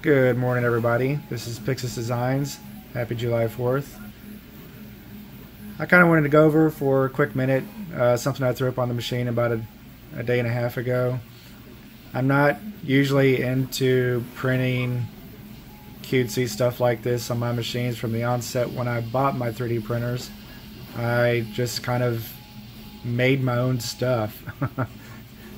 Good morning, everybody. This is Pixis Designs. Happy July 4th. I kind of wanted to go over for a quick minute something I threw up on the machine about a day and a half ago. I'm not usually into printing cutesy stuff like this on my machines from the onset. When I bought my 3D printers, I just kind of made my own stuff.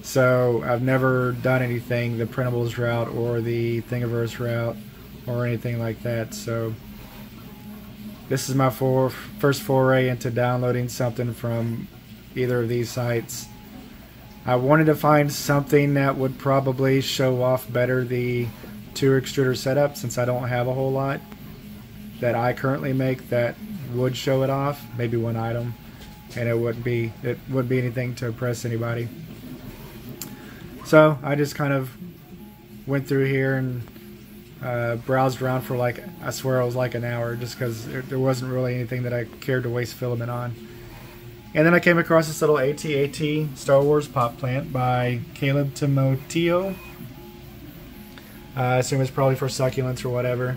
So I've never done anything the printables route or the Thingiverse route or anything like that. So this is my first foray into downloading something from either of these sites. I wanted to find something that would probably show off better the 2 extruder setup, since I don't have a whole lot that I currently make that would show it off. Maybe one item, and it wouldn't be anything to impress anybody. So I just kind of went through here and browsed around for, like, I swear it was like an hour, just because there wasn't really anything that I cared to waste filament on. And then I came across this little AT-AT Star Wars pop plant by Caleb Timoteo. I assume it's probably for succulents or whatever.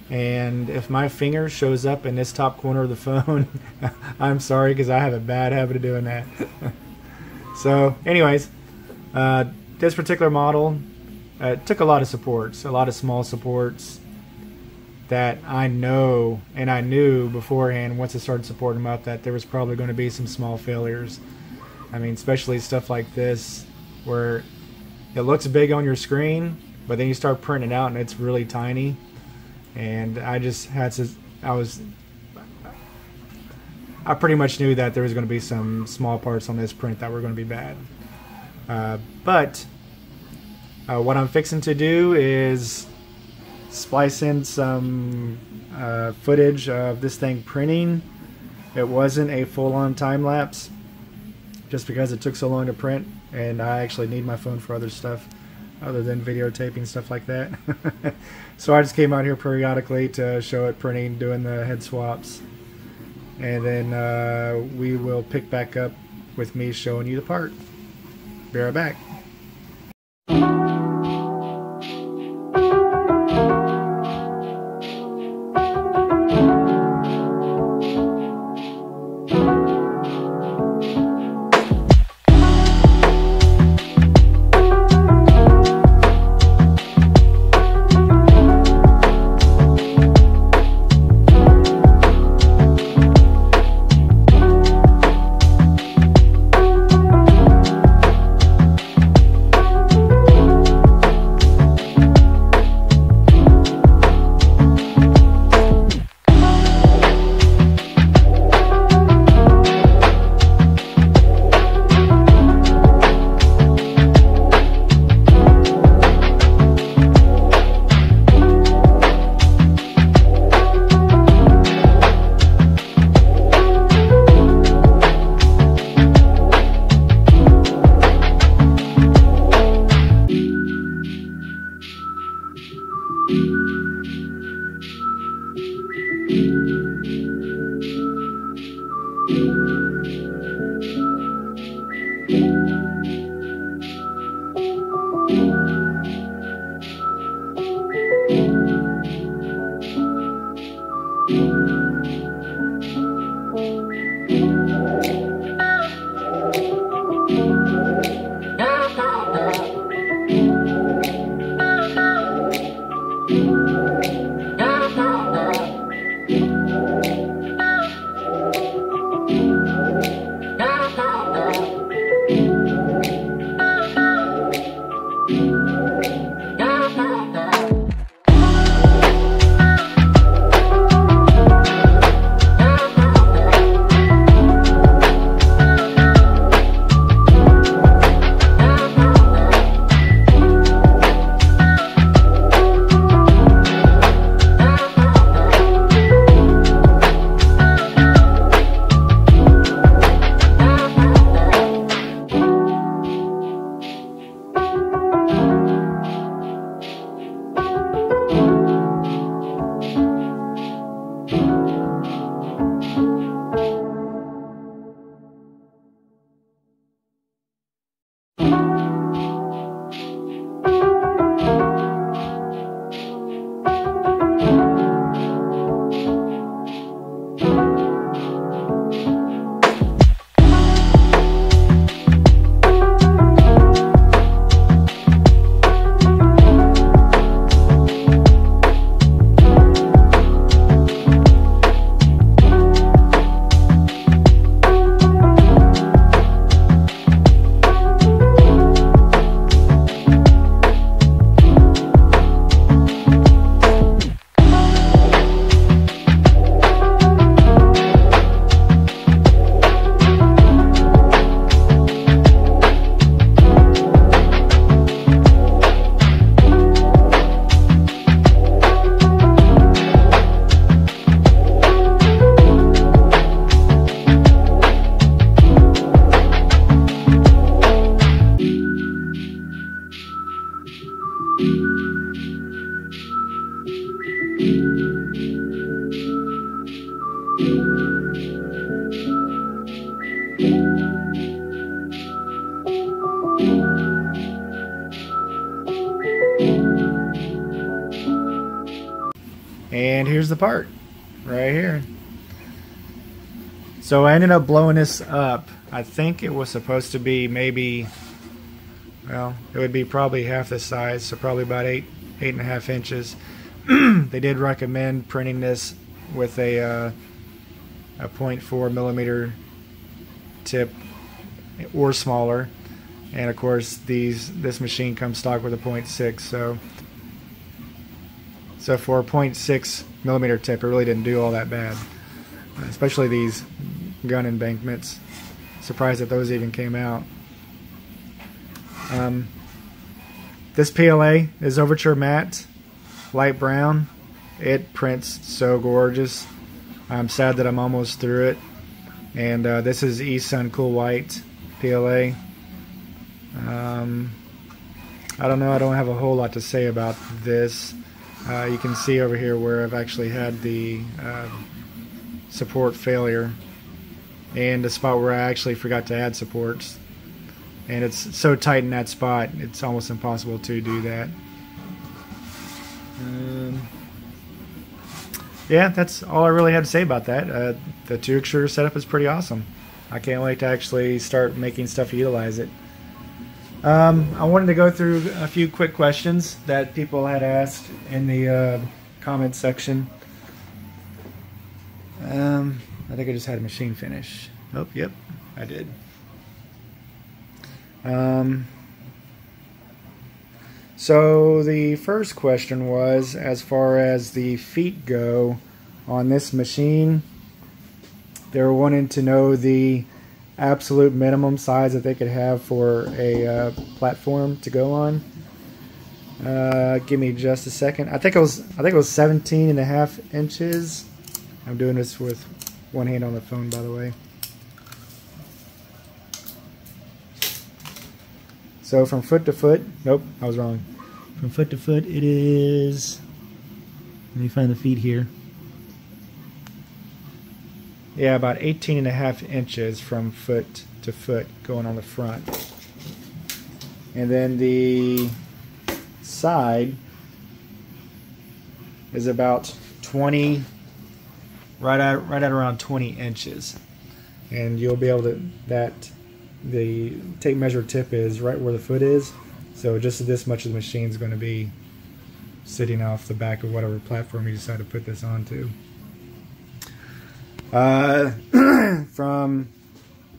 And if my finger shows up in this top corner of the phone, I'm sorry, because I have a bad habit of doing that. So anyways, this particular model took a lot of supports, a lot of small supports that I know and I knew beforehand, once I started supporting them up, that there was probably going to be some small failures. I mean, especially stuff like this where it looks big on your screen, but then you start printing it out and it's really tiny. And I just had to, I pretty much knew that there was going to be some small parts on this print that were going to be bad. But what I'm fixing to do is splice in some footage of this thing printing. It wasn't a full-on time-lapse, just because it took so long to print, and I actually need my phone for other stuff other than videotaping, stuff like that. So I just came out here periodically to show it printing, doing the head swaps, and then we will pick back up with me showing you the part. Be right back. And here's the part right here. So I ended up blowing this up. I think it was supposed to be maybe, well, it would be probably half the size, so probably about 8.5 inches. They did recommend printing this with a 0.4 millimeter tip or smaller, and of course this machine comes stock with a 0.6. So for a 0.6 millimeter tip, it really didn't do all that bad, especially these gun embankments. Surprised that those even came out. This PLA is Overture Matte, light brown. It prints so gorgeous. I'm sad that I'm almost through it. And this is eSun Cool White PLA. I don't know, I don't have a whole lot to say about this. You can see over here where I've actually had the support failure, and the spot where I actually forgot to add supports. And it's so tight in that spot, it's almost impossible to do that. Yeah, that's all I really had to say about that. The 2 extruder setup is pretty awesome. I can't wait to actually start making stuff to utilize it. I wanted to go through a few quick questions that people had asked in the comment section. I think I just had a machine finish. Oh, yep, I did. So the first question was, as far as the feet go on this machine, they were wanting to know the absolute minimum size that they could have for a platform to go on. Give me just a second. I think it was 17.5 inches. I'm doing this with one hand on the phone, by the way. So from foot to foot, nope, I was wrong. From foot to foot, it is, let me find the feet here. Yeah, about 18.5 inches from foot to foot going on the front. And then the side is about 20, right at around 20 inches. And you'll be able to, the tape measure tip is right where the foot is, so just this much of the machine is going to be sitting off the back of whatever platform you decide to put this onto. From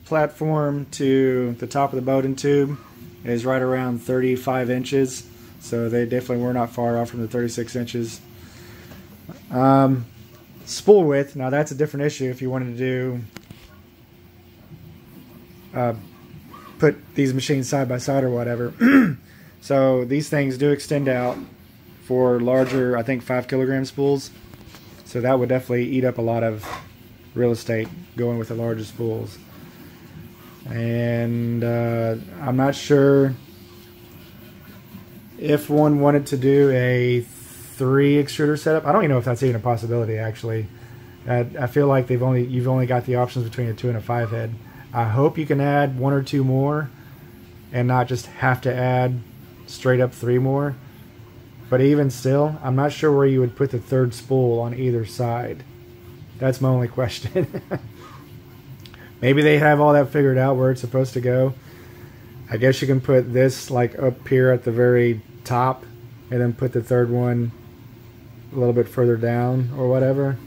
platform to the top of the Bowden tube is right around 35 inches, so they definitely were not far off from the 36 inches. Spool width, now that's a different issue if you wanted to do put these machines side by side or whatever. So these things do extend out for larger, I think 5 kilogram spools, so that would definitely eat up a lot of real estate going with the larger spools. And I'm not sure if one wanted to do a 3 extruder setup. I don't even know if that's even a possibility, actually. I feel like you've only got the options between a 2 and a 5 head. I hope you can add 1 or 2 more and not just have to add straight up 3 more. But even still, I'm not sure where you would put the 3rd spool on either side. That's my only question. Maybe they have all that figured out where it's supposed to go. I guess you can put this like up here at the very top and then put the 3rd one a little bit further down or whatever.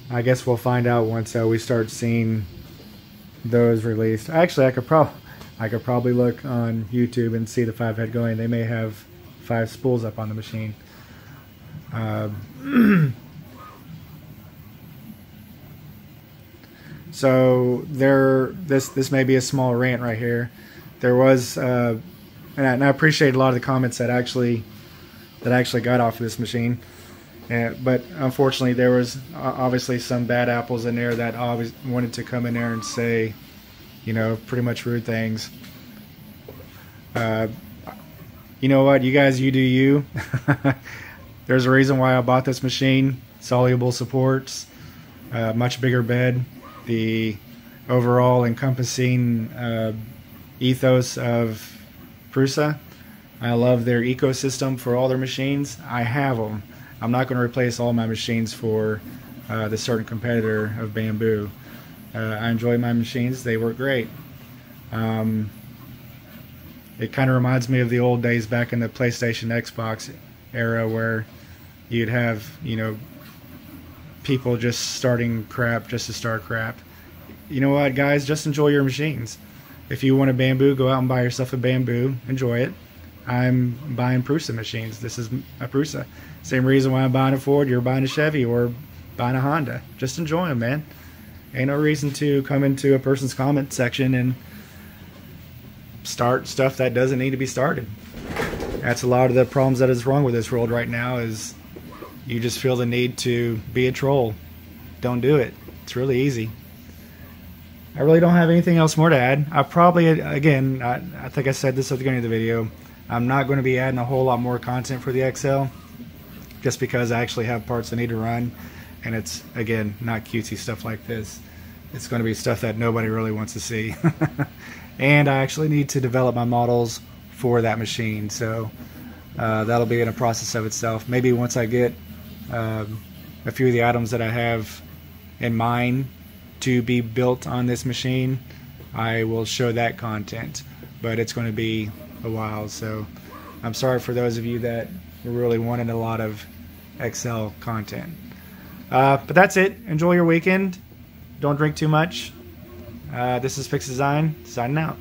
I guess we'll find out once we start seeing those released. Actually, I could probably look on YouTube and see the 5 head going. They may have 5 spools up on the machine. So this may be a small rant right here. There was, and I appreciate a lot of the comments that actually got off of this machine. But unfortunately, there was obviously some bad apples in there that always wanted to come in there and say, you know, pretty much rude things. You know what, you guys, you do you. There's a reason why I bought this machine. Soluble supports, much bigger bed, the overall encompassing ethos of Prusa. I love their ecosystem for all their machines. I have them. I'm not going to replace all my machines for the certain competitor of Bamboo. I enjoy my machines. They work great. It kind of reminds me of the old days back in the PlayStation Xbox era where you'd have, you know, people just starting crap just to start crap. You know what, guys? Just enjoy your machines. If you want a Bamboo, go out and buy yourself a Bamboo. Enjoy it. I'm buying Prusa machines. This is a Prusa. Same reason why I'm buying a Ford, you're buying a Chevy or buying a Honda. Just enjoy them, man. Ain't no reason to come into a person's comment section and start stuff that doesn't need to be started. That's a lot of the problems that is wrong with this world right now, is you just feel the need to be a troll. Don't do it. It's really easy. I really don't have anything else more to add. I probably, again, I think I said this at the beginning of the video, I'm not going to be adding a whole lot more content for the XL, just because I actually have parts that need to run, and it's, again, not cutesy stuff like this. It's going to be stuff that nobody really wants to see. And I actually need to develop my models for that machine, so that'll be in a process of itself. Maybe once I get a few of the items that I have in mind to be built on this machine, I will show that content, but it's going to be a while, so I'm sorry for those of you that really wanted a lot of XL content. But that's it. Enjoy your weekend. Don't drink too much. This is Pix Design, signing out.